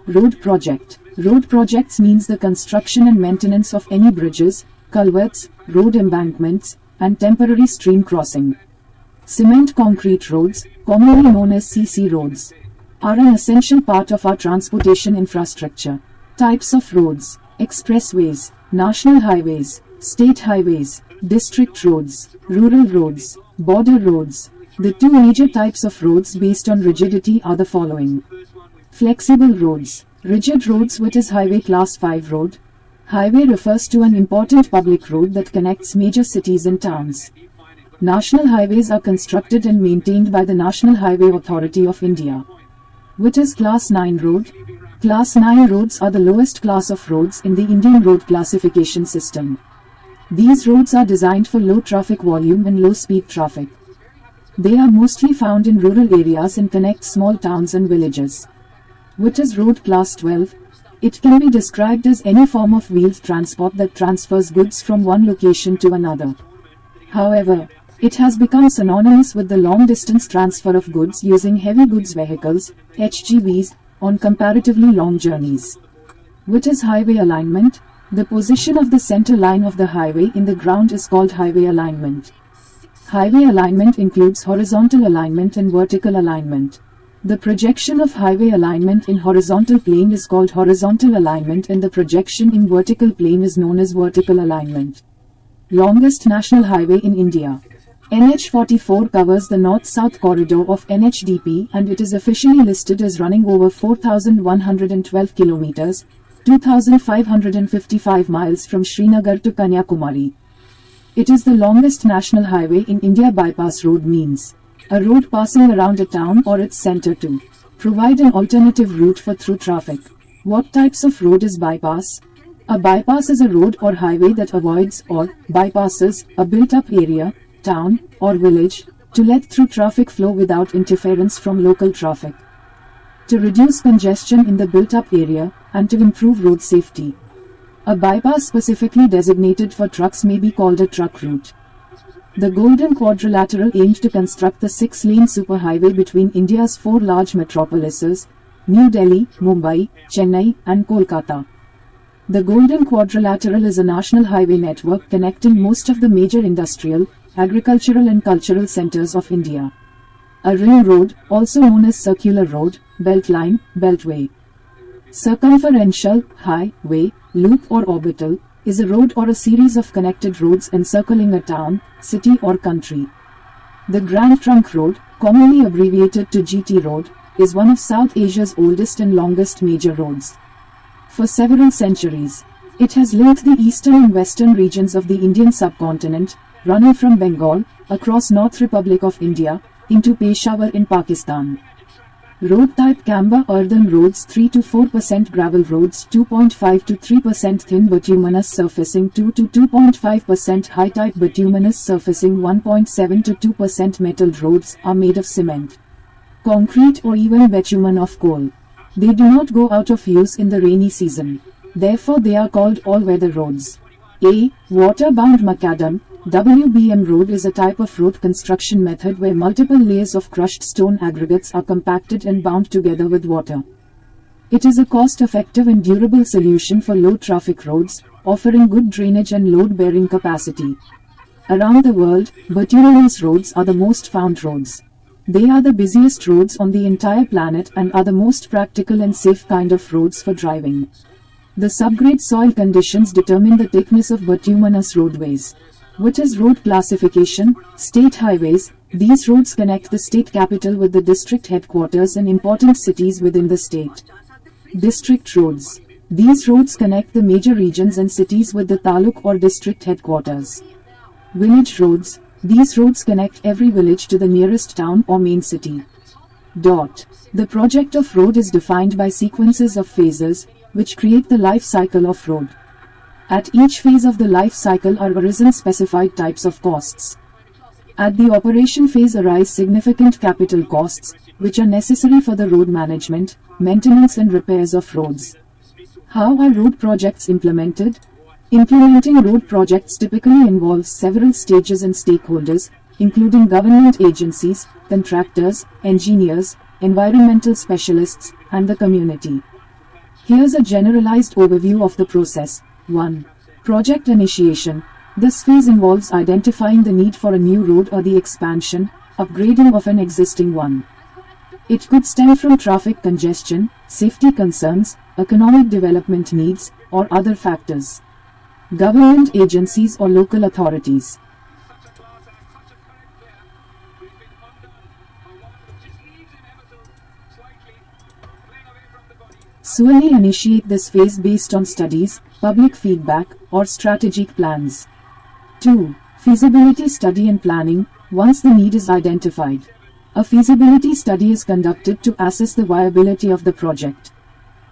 Road project. Road projects means the construction and maintenance of any bridges, culverts, road embankments, and temporary stream crossing. Cement concrete roads, commonly known as CC roads, are an essential part of our transportation infrastructure. Types of roads: expressways, national highways, state highways, district roads, rural roads, border roads. The two major types of roads based on rigidity are the following. Flexible roads. Rigid roads, which is highway class 5 road. Highway refers to an important public road that connects major cities and towns. National highways are constructed and maintained by the National Highway Authority of India, which is class 9 road. Class 9 roads are the lowest class of roads in the Indian road classification system. These roads are designed for low traffic volume and low speed traffic. They are mostly found in rural areas and connect small towns and villages. Which is road class 12. It can be described as any form of wheeled transport that transfers goods from one location to another. However, it has become synonymous with the long-distance transfer of goods using heavy goods vehicles, HGVs, on comparatively long journeys. Which is highway alignment. The position of the center line of the highway in the ground is called highway alignment. Highway alignment includes horizontal alignment and vertical alignment. The projection of highway alignment in horizontal plane is called horizontal alignment, and the projection in vertical plane is known as vertical alignment. Longest national highway in India. NH44 covers the north-south corridor of NHDP, and it is officially listed as running over 4,112 kilometers, 2,555 miles from Srinagar to Kanyakumari. It is the longest national highway in India. Bypass road means a road passing around a town or its center to provide an alternative route for through traffic. What types of road is bypass? A bypass is a road or highway that avoids or bypasses a built-up area, town, or village to let through traffic flow without interference from local traffic, to reduce congestion in the built-up area, and to improve road safety. A bypass specifically designated for trucks may be called a truck route. The Golden Quadrilateral aimed to construct the 6-lane superhighway between India's 4 large metropolises, New Delhi, Mumbai, Chennai, and Kolkata. The Golden Quadrilateral is a national highway network connecting most of the major industrial, agricultural and cultural centers of India. A ring road, also known as circular road, beltline, beltway. Circumferential, highway, loop or orbital, is a road or a series of connected roads encircling a town, city or country. The Grand Trunk Road, commonly abbreviated to GT Road, is one of South Asia's oldest and longest major roads. For several centuries, it has linked the eastern and western regions of the Indian subcontinent, running from Bengal, across North Republic of India, into Peshawar in Pakistan. Road type: camber earthen roads 3 to 4%, gravel roads 2.5 to 3%, thin bituminous surfacing 2 to 2.5%, high type bituminous surfacing 1.7 to 2%. Metal roads are made of cement, concrete or even bitumen of coal. They do not go out of use in the rainy season. Therefore they are called all-weather roads. A water-bound macadam WBM road is a type of road construction method where multiple layers of crushed stone aggregates are compacted and bound together with water. It is a cost-effective and durable solution for low-traffic roads, offering good drainage and load-bearing capacity. Around the world, bituminous roads are the most found roads. They are the busiest roads on the entire planet and are the most practical and safe kind of roads for driving. The subgrade soil conditions determine the thickness of bituminous roadways. Which is road classification? State highways. These roads connect the state capital with the district headquarters and important cities within the state. District roads. These roads connect the major regions and cities with the taluk or district headquarters. Village roads. These roads connect every village to the nearest town or main city. The project of road is defined by sequences of phases, which create the life cycle of road. At each phase of the life cycle are arisen specified types of costs. At the operation phase arise significant capital costs, which are necessary for the road management, maintenance and repairs of roads. How are road projects implemented? Implementing road projects typically involves several stages and stakeholders, including government agencies, contractors, engineers, environmental specialists, and the community. Here's a generalized overview of the process. 1. Project initiation. This phase involves identifying the need for a new road or the expansion, upgrading of an existing one. It could stem from traffic congestion, safety concerns, economic development needs, or other factors. Government agencies or local authorities. Usually initiate this phase based on studies, public feedback, or strategic plans. 2. Feasibility study and planning. Once the need is identified, a feasibility study is conducted to assess the viability of the project.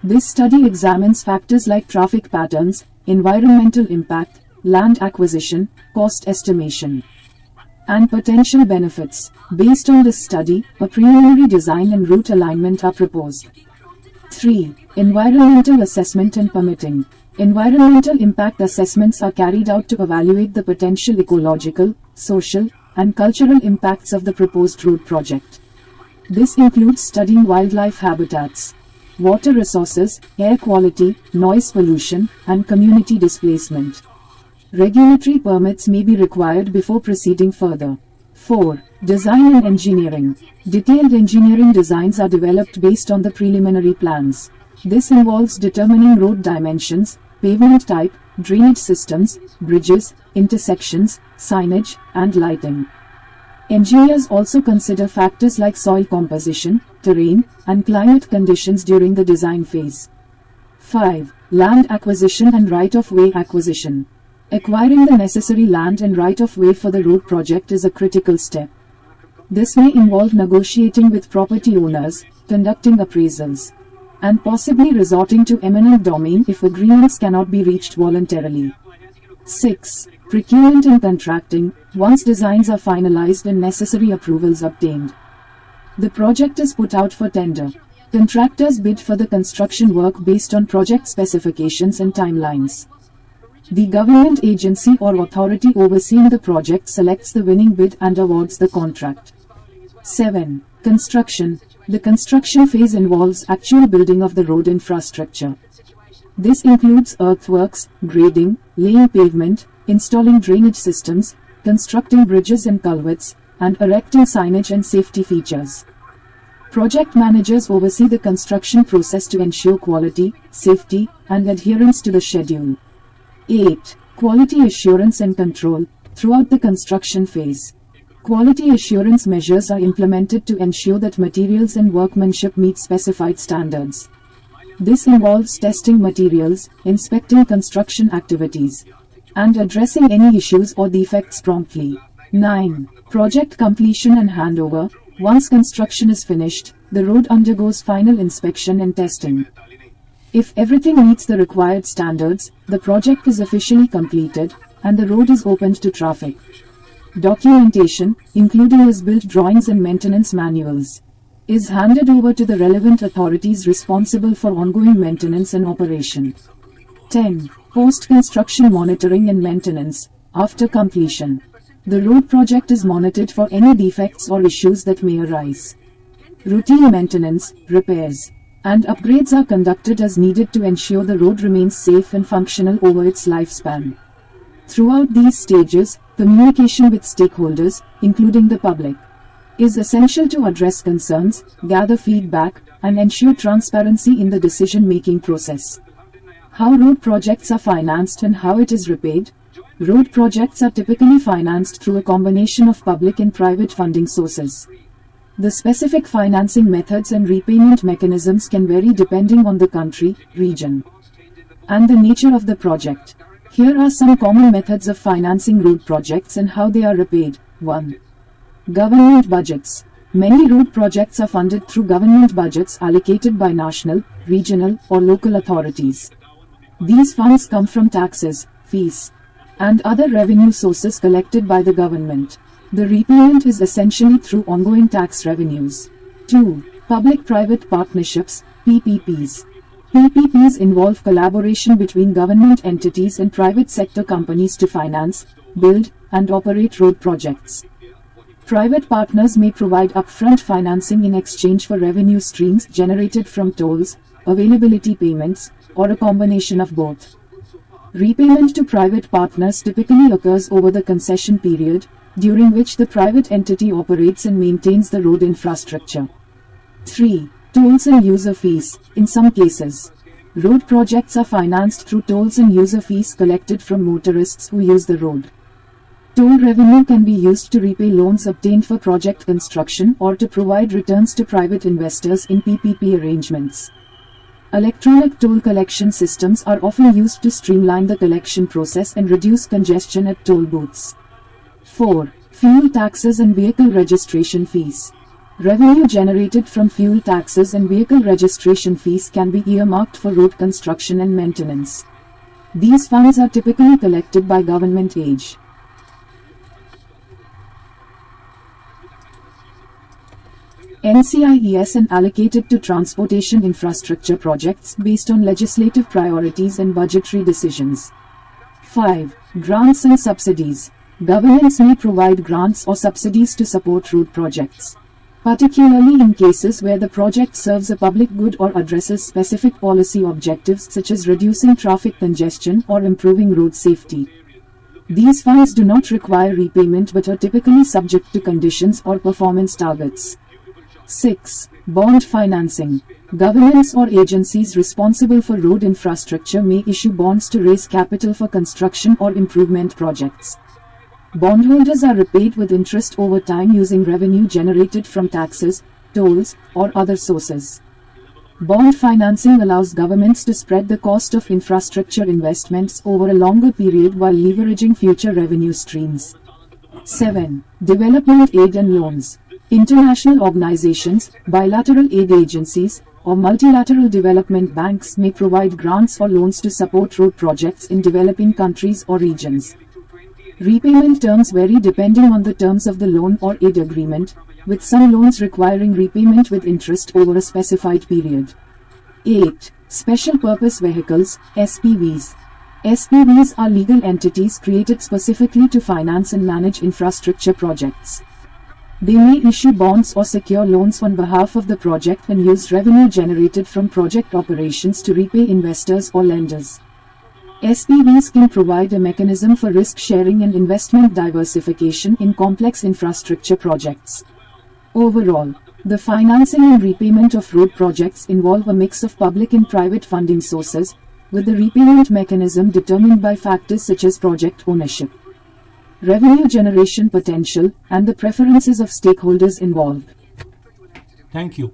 This study examines factors like traffic patterns, environmental impact, land acquisition, cost estimation, and potential benefits. Based on this study, a preliminary design and route alignment are proposed. 3. Environmental assessment and permitting. Environmental impact assessments are carried out to evaluate the potential ecological, social, and cultural impacts of the proposed road project. This includes studying wildlife habitats, water resources, air quality, noise pollution, and community displacement. Regulatory permits may be required before proceeding further. 4. Design and engineering. Detailed engineering designs are developed based on the preliminary plans. This involves determining road dimensions, pavement type, drainage systems, bridges, intersections, signage, and lighting. Engineers also consider factors like soil composition, terrain, and climate conditions during the design phase. 5. Land acquisition and right-of-way acquisition. Acquiring the necessary land and right-of-way for the road project is a critical step. This may involve negotiating with property owners, conducting appraisals, and possibly resorting to eminent domain if agreements cannot be reached voluntarily. 6. Procurement and contracting. Once designs are finalized and necessary approvals obtained, the project is put out for tender. Contractors bid for the construction work based on project specifications and timelines. The government agency or authority overseeing the project selects the winning bid and awards the contract. 7. Construction. The construction phase involves actual building of the road infrastructure. This includes earthworks, grading, laying pavement, installing drainage systems, constructing bridges and culverts, and erecting signage and safety features. Project managers oversee the construction process to ensure quality, safety, and adherence to the schedule. 8. Quality assurance and control. Throughout the construction phase, quality assurance measures are implemented to ensure that materials and workmanship meet specified standards. This involves testing materials, inspecting construction activities, and addressing any issues or defects promptly. 9. Project completion and handover. Once construction is finished, the road undergoes final inspection and testing. If everything meets the required standards, the project is officially completed, and the road is opened to traffic. Documentation, including as-built drawings and maintenance manuals, is handed over to the relevant authorities responsible for ongoing maintenance and operation. 10. Post-construction monitoring and maintenance. After completion, the road project is monitored for any defects or issues that may arise. Routine maintenance, repairs, and upgrades are conducted as needed to ensure the road remains safe and functional over its lifespan. Throughout these stages, communication with stakeholders, including the public, is essential to address concerns, gather feedback, and ensure transparency in the decision-making process. How road projects are financed and how it is repaid. Road projects are typically financed through a combination of public and private funding sources. The specific financing methods and repayment mechanisms can vary depending on the country, region, and the nature of the project. Here are some common methods of financing road projects and how they are repaid. 1. Government budgets. Many road projects are funded through government budgets allocated by national, regional, or local authorities. These funds come from taxes, fees, and other revenue sources collected by the government. The repayment is essentially through ongoing tax revenues. 2. Public-private partnerships, PPPs. PPPs involve collaboration between government entities and private sector companies to finance, build, and operate road projects. Private partners may provide upfront financing in exchange for revenue streams generated from tolls, availability payments, or a combination of both. Repayment to private partners typically occurs over the concession period, during which the private entity operates and maintains the road infrastructure. 3. Tolls and user fees. In some cases, road projects are financed through tolls and user fees collected from motorists who use the road. Toll revenue can be used to repay loans obtained for project construction or to provide returns to private investors in PPP arrangements. Electronic toll collection systems are often used to streamline the collection process and reduce congestion at toll booths. 4. Fuel taxes and vehicle registration fees. Revenue generated from fuel taxes and vehicle registration fees can be earmarked for road construction and maintenance. These funds are typically collected by government aid. NCIES and allocated to transportation infrastructure projects based on legislative priorities and budgetary decisions. 5. Grants and subsidies. Governments may provide grants or subsidies to support road projects, particularly in cases where the project serves a public good or addresses specific policy objectives such as reducing traffic congestion or improving road safety. These funds do not require repayment but are typically subject to conditions or performance targets. 6. Bond financing. Governments or agencies responsible for road infrastructure may issue bonds to raise capital for construction or improvement projects. Bondholders are repaid with interest over time using revenue generated from taxes, tolls, or other sources. Bond financing allows governments to spread the cost of infrastructure investments over a longer period while leveraging future revenue streams. 7. Development aid and loans. International organizations, bilateral aid agencies, or multilateral development banks may provide grants or loans to support road projects in developing countries or regions. Repayment terms vary depending on the terms of the loan or aid agreement, with some loans requiring repayment with interest over a specified period. 8. Special Purpose Vehicles, SPVs. SPVs are legal entities created specifically to finance and manage infrastructure projects. They may issue bonds or secure loans on behalf of the project and use revenue generated from project operations to repay investors or lenders. SPVs can provide a mechanism for risk sharing and investment diversification in complex infrastructure projects. Overall, the financing and repayment of road projects involve a mix of public and private funding sources, with the repayment mechanism determined by factors such as project ownership, revenue generation potential, and the preferences of stakeholders involved. Thank you.